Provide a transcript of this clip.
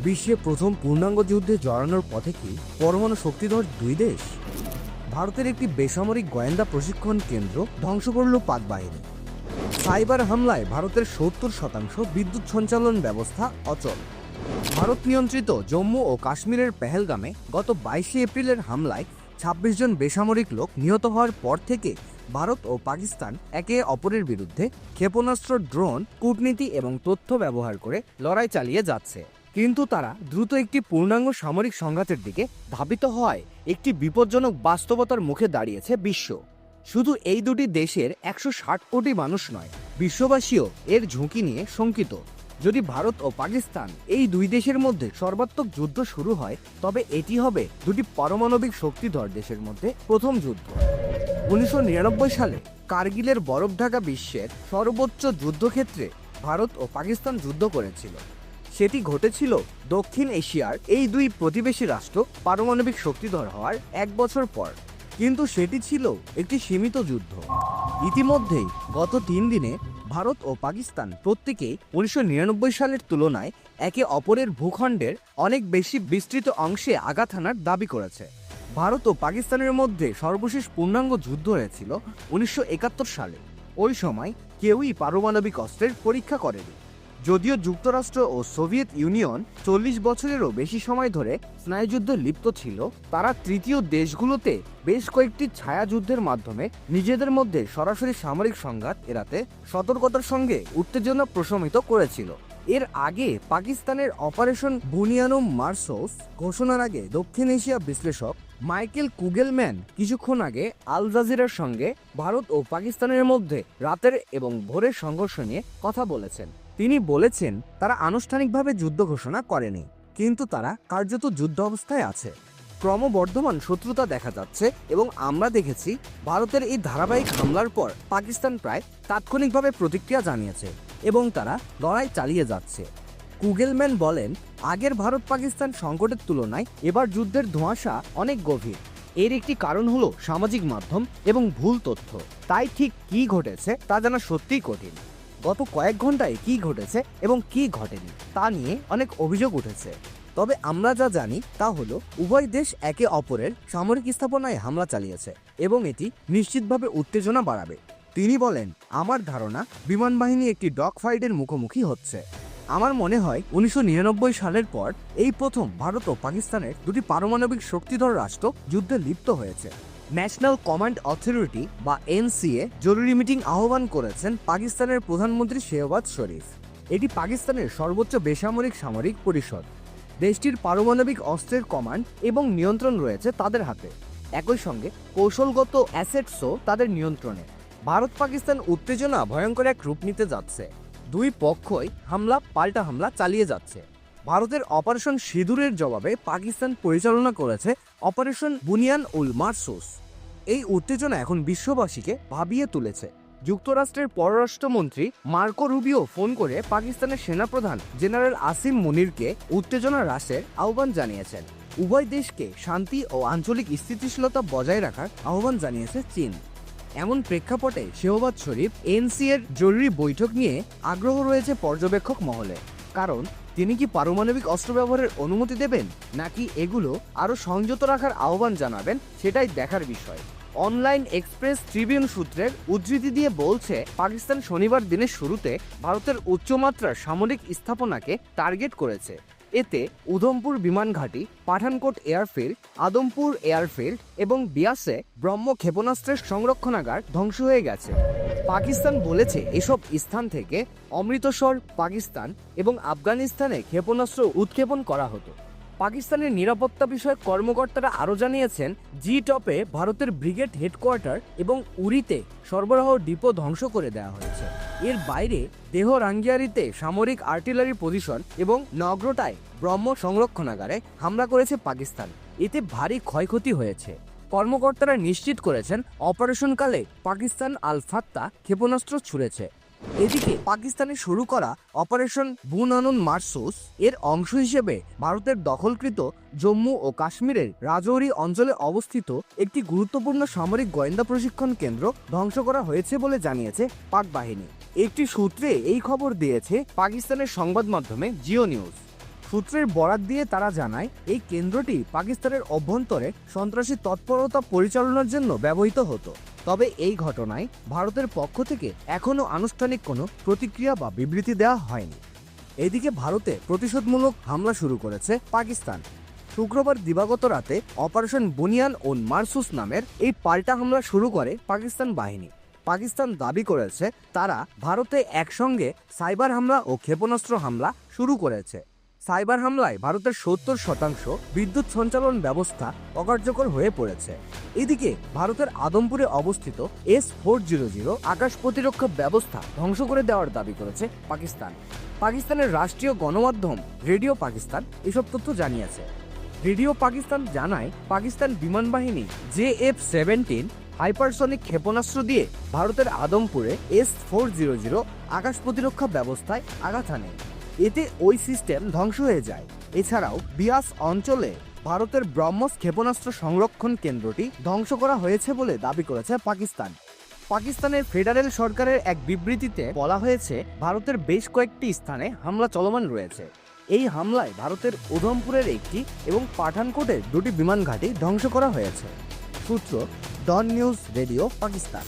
বিশ্বে প্রথম পূর্ণাঙ্গ যুদ্ধে জড়ানোর পথে কি পরমাণু শক্তিধর দুই দেশ? ভারতের একটি বেসামরিক গোয়েন্দা প্রশিক্ষণ কেন্দ্র ধ্বংস করল পাক বাহিনী। সাইবার হামলায় ভারতের ৭০% বিদ্যুৎ সঞ্চালন ব্যবস্থা অচল। ভারত নিয়ন্ত্রিত জম্মু ও কাশ্মীরের পেহেলগামে গত ২২ এপ্রিলের হামলায় ২৬ জন বেসামরিক লোক নিহত হওয়ার পর থেকে ভারত ও পাকিস্তান একে অপরের বিরুদ্ধে ক্ষেপণাস্ত্র, ড্রোন, কূটনীতি এবং তথ্য ব্যবহার করে লড়াই চালিয়ে যাচ্ছে। কিন্তু তারা দ্রুত একটি পূর্ণাঙ্গ সামরিক সংঘাতের দিকে ধাবিত হওয়ায় একটি বিপজ্জনক বাস্তবতার মুখে দাঁড়িয়েছে বিশ্ব। শুধু এই দুটি দেশের ১৬০ কোটি মানুষ নয়, বিশ্ববাসীও এর ঝুঁকি নিয়ে শঙ্কিত। যদি ভারত ও পাকিস্তান এই দুই দেশের মধ্যে সর্বাত্মক যুদ্ধ শুরু হয়, তবে এটি হবে দুটি পারমাণবিক শক্তিধর দেশের মধ্যে প্রথম যুদ্ধ। ১৯৯৯ সালে কার্গিলের বরফ ঢাকা বিশ্বের সর্বোচ্চ যুদ্ধক্ষেত্রে ভারত ও পাকিস্তান যুদ্ধ করেছিল। সেটি ঘটেছিল দক্ষিণ এশিয়ার এই দুই প্রতিবেশী রাষ্ট্র পারমাণবিক শক্তিধর হওয়ার ১ বছর পর। কিন্তু সেটি ছিল একটি সীমিত যুদ্ধ। ইতিমধ্যেই গত ৩ দিনে ভারত ও পাকিস্তান প্রত্যেকেই ১৯৯৯ সালের তুলনায় একে অপরের ভূখণ্ডের অনেক বেশি বিস্তৃত অংশে আঘাত হানার দাবি করেছে। ভারত ও পাকিস্তানের মধ্যে সর্বশেষ পূর্ণাঙ্গ যুদ্ধ হয়েছিল ১৯৭১ সালে। ওই সময় কেউই পারমাণবিক অস্ত্রের পরীক্ষা করেনি। যদিও যুক্তরাষ্ট্র ও সোভিয়েত ইউনিয়ন ৪০ বছরেরও বেশি সময় ধরে স্নায়ুযুদ্ধে লিপ্ত ছিল, তারা তৃতীয় দেশগুলোতে বেশ কয়েকটি ছায়াযুদ্ধের মাধ্যমে নিজেদের মধ্যে সরাসরি সামরিক সংঘাত এড়াতে সতর্কতার সঙ্গে উত্তেজনা প্রশমিত করেছিল। এর আগে পাকিস্তানের অপারেশন বুনিয়ানুম মার্সোস ঘোষণার আগে দক্ষিণ এশিয়া বিশ্লেষক মাইকেল কুগেলম্যান কিছুক্ষণ আগে আল জাজিরার সঙ্গে ভারত ও পাকিস্তানের মধ্যে রাতের এবং ভোরের সংঘর্ষ নিয়ে কথা বলেছেন। তিনি বলেছেন, তারা আনুষ্ঠানিকভাবে যুদ্ধ ঘোষণা করেনি, কিন্তু তারা কার্যত যুদ্ধ অবস্থায় আছে। ক্রমবর্ধমান শত্রুতা দেখা যাচ্ছে এবং আমরা দেখেছি ভারতের এই ধারাবাহিক হামলার পর পাকিস্তান প্রায় তাৎক্ষণিকভাবে প্রতিক্রিয়া জানিয়েছে এবং তারা লড়াই চালিয়ে যাচ্ছে। কুগেলম্যান বলেন, আগের ভারত পাকিস্তান সংকটের তুলনায় এবার যুদ্ধের ধোঁয়াশা অনেক গভীর। এর একটি কারণ হলো সামাজিক মাধ্যম এবং ভুল তথ্য। তাই ঠিক কী ঘটেছে তা জানা সত্যিই কঠিন। গত কয়েক ঘন্টায় কী ঘটেছে এবং কী ঘটেনি তা নিয়ে অনেক অভিযোগ উঠেছে। তবে আমরা যা জানি তা হলো উভয় দেশ একে অপরের সামরিক স্থাপনায় হামলা চালিয়েছে এবং এটি নিশ্চিতভাবে উত্তেজনা বাড়াবে। তিনি বলেন, আমার ধারণা বিমান বাহিনী একটি ডগ ফাইটের মুখোমুখি হচ্ছে। আমার মনে হয় ১৯৯৯ সালের পর এই প্রথম ভারত ও পাকিস্তানের দুটি পারমাণবিক শক্তিধর রাষ্ট্র যুদ্ধে লিপ্ত হয়েছে। ন্যাশনাল কমান্ড অথরিটি বা এনসিএ জরুরি মিটিং আহ্বান করেছেন পাকিস্তানের প্রধানমন্ত্রী শেহবাজ শরীফ। এটি পাকিস্তানের সর্বোচ্চ বেসামরিক সামরিক পরিষদ। দেশটির পারমাণবিক অস্ত্রের কমান্ড এবং নিয়ন্ত্রণ রয়েছে তাদের হাতে। একই সঙ্গে কৌশলগত অ্যাসেটসও তাদের নিয়ন্ত্রণে। ভারত পাকিস্তান উত্তেজনা ভয়ঙ্কর এক রূপ নিতে যাচ্ছে। দুই পক্ষই পাল্টা হামলা চালিয়ে যাচ্ছে। ভারতের অপারেশন সিঁদুরের জবাবে পাকিস্তান পরিচালনা করেছে অপারেশন বুনিয়ান উল মারসুস। এই উত্তেজনা এখন বিশ্ববাসীকে ভাবিয়ে তুলেছে। যুক্তরাষ্ট্রের পররাষ্ট্রমন্ত্রী মার্কো রুবিও ফোন করে পাকিস্তানের সেনাপ্রধান জেনারেল আসিম মুনিরকে উত্তেজনা হ্রাসের আহ্বান জানিয়েছেন। উভয় দেশকে শান্তি ও আঞ্চলিক স্থিতিশীলতা বজায় রাখার আহ্বান জানিয়েছে চীন। এমন প্রেক্ষাপটে শেহবাজ শরীফ এনসিএর জরুরি বৈঠক নিয়ে আগ্রহ রয়েছে পর্যবেক্ষক মহলে। কারণ তিনি কি পারমাণবিক অস্ত্র ব্যবহারের অনুমতি দেবেন নাকি এগুলো আরও সংযত রাখার আহ্বান জানাবেন, সেটাই দেখার বিষয়। অনলাইন এক্সপ্রেস ট্রিবিউন সূত্রের উদ্ধৃতি দিয়ে বলছে, পাকিস্তান শনিবার দিনের শুরুতে ভারতের উচ্চমাত্রার সামরিক স্থাপনাকে টার্গেট করেছে। এতে উধমপুর বিমান ঘাঁটি, পাঠানকোট এয়ারফিল্ড, আদমপুর এয়ারফিল্ড এবং বিয়াসে ব্রহ্ম ক্ষেপণাস্ত্রের সংরক্ষণাগার ধ্বংস হয়ে গেছে। পাকিস্তান বলেছে এসব স্থান থেকে অমৃতসর, পাকিস্তান এবং আফগানিস্তানে ক্ষেপণাস্ত্র উৎক্ষেপণ করা হতো। পাকিস্তানের নিরাপত্তা বিষয়ক কর্মকর্তারা আরও জানিয়েছেন, জি-টপে ভারতের ব্রিগেড হেডকোয়ার্টার এবং উরিতে সরবরাহ ডিপো ধ্বংস করে দেওয়া হয়েছে। এর বাইরে দেহরাঙ্গিয়ারিতে সামরিক আর্টিলারি পজিশন এবং নগ্রোটায় ব্রহ্ম সংরক্ষণাগারে হামলা করেছে পাকিস্তান। এতে ভারী ক্ষয়ক্ষতি হয়েছে। কর্মকর্তারা নিশ্চিত করেছেন, অপারেশনকালে পাকিস্তান আল ফাত্তা ক্ষেপণাস্ত্র ছুড়েছে। এদিকে পাকিস্তানে শুরু করা অপারেশন বুনানুন মারসুস এর অংশ হিসেবে ভারতের দখলকৃত জম্মু ও কাশ্মীরের রাজৌরি অঞ্চলে অবস্থিত একটি গুরুত্বপূর্ণ সামরিক গোয়েন্দা প্রশিক্ষণ কেন্দ্র ধ্বংস করা হয়েছে বলে জানিয়েছে পাক বাহিনী। একটি সূত্রে এই খবর দিয়েছে পাকিস্তানের সংবাদ মাধ্যমে জিও নিউজ। সূত্রের বরাত দিয়ে তারা জানায় এই কেন্দ্রটি পাকিস্তানের অভ্যন্তরে সন্ত্রাসী তৎপরতা পরিচালনার জন্য ব্যবহৃত হতো। তবে এই ঘটনায় ভারতের পক্ষ থেকে এখনও আনুষ্ঠানিক কোনো প্রতিক্রিয়া বা বিবৃতি দেওয়া হয়নি। এদিকে ভারতে প্রতিশোধমূলক হামলা শুরু করেছে পাকিস্তান। শুক্রবার দিবাগত রাতে অপারেশন বুনিয়ান ও মারসুস নামের এই পাল্টা হামলা শুরু করে পাকিস্তান বাহিনী। পাকিস্তান দাবি করেছে তারা ভারতে একসঙ্গে সাইবার হামলা ও ক্ষেপণাস্ত্র হামলা শুরু করেছে। সাইবার হামলায় ভারতের 70% বিদ্যুৎ সঞ্চালন ব্যবস্থা অকার্যকর হয়ে পড়েছে। এদিকে ভারতের আদমপুরে অবস্থিত S-400 আকাশ প্রতিরক্ষা ব্যবস্থা ধ্বংস করে দেওয়ার দাবি করেছে পাকিস্তান। পাকিস্তানের রাষ্ট্রীয় গণমাধ্যম রেডিও পাকিস্তান এসব তথ্য জানিয়েছে। রেডিও পাকিস্তান জানায় পাকিস্তান বিমান বাহিনী JF-17 হাইপারসনিক ক্ষেপণাস্ত্র দিয়ে ভারতের আদমপুরে S-400 আকাশ প্রতিরক্ষা ব্যবস্থায় আঘাত হানে। এতে ওই সিস্টেম ধ্বংস হয়ে যায়। এছাড়াও বিয়াস অঞ্চলে ভারতের ব্রহ্মস ক্ষেপণাস্ত্র সংরক্ষণ কেন্দ্রটি ধ্বংস করা হয়েছে বলে দাবি করেছে পাকিস্তান। পাকিস্তানের ফেডারেল সরকারের এক বিবৃতিতে বলা হয়েছে ভারতের বেশ কয়েকটি স্থানে হামলা চলমান রয়েছে। এই হামলায় ভারতের উধমপুরের একটি এবং পাঠানকোটের দুটি বিমান ঘাঁটি ধ্বংস করা হয়েছে। সূত্র ডন নিউজ রেডিও পাকিস্তান।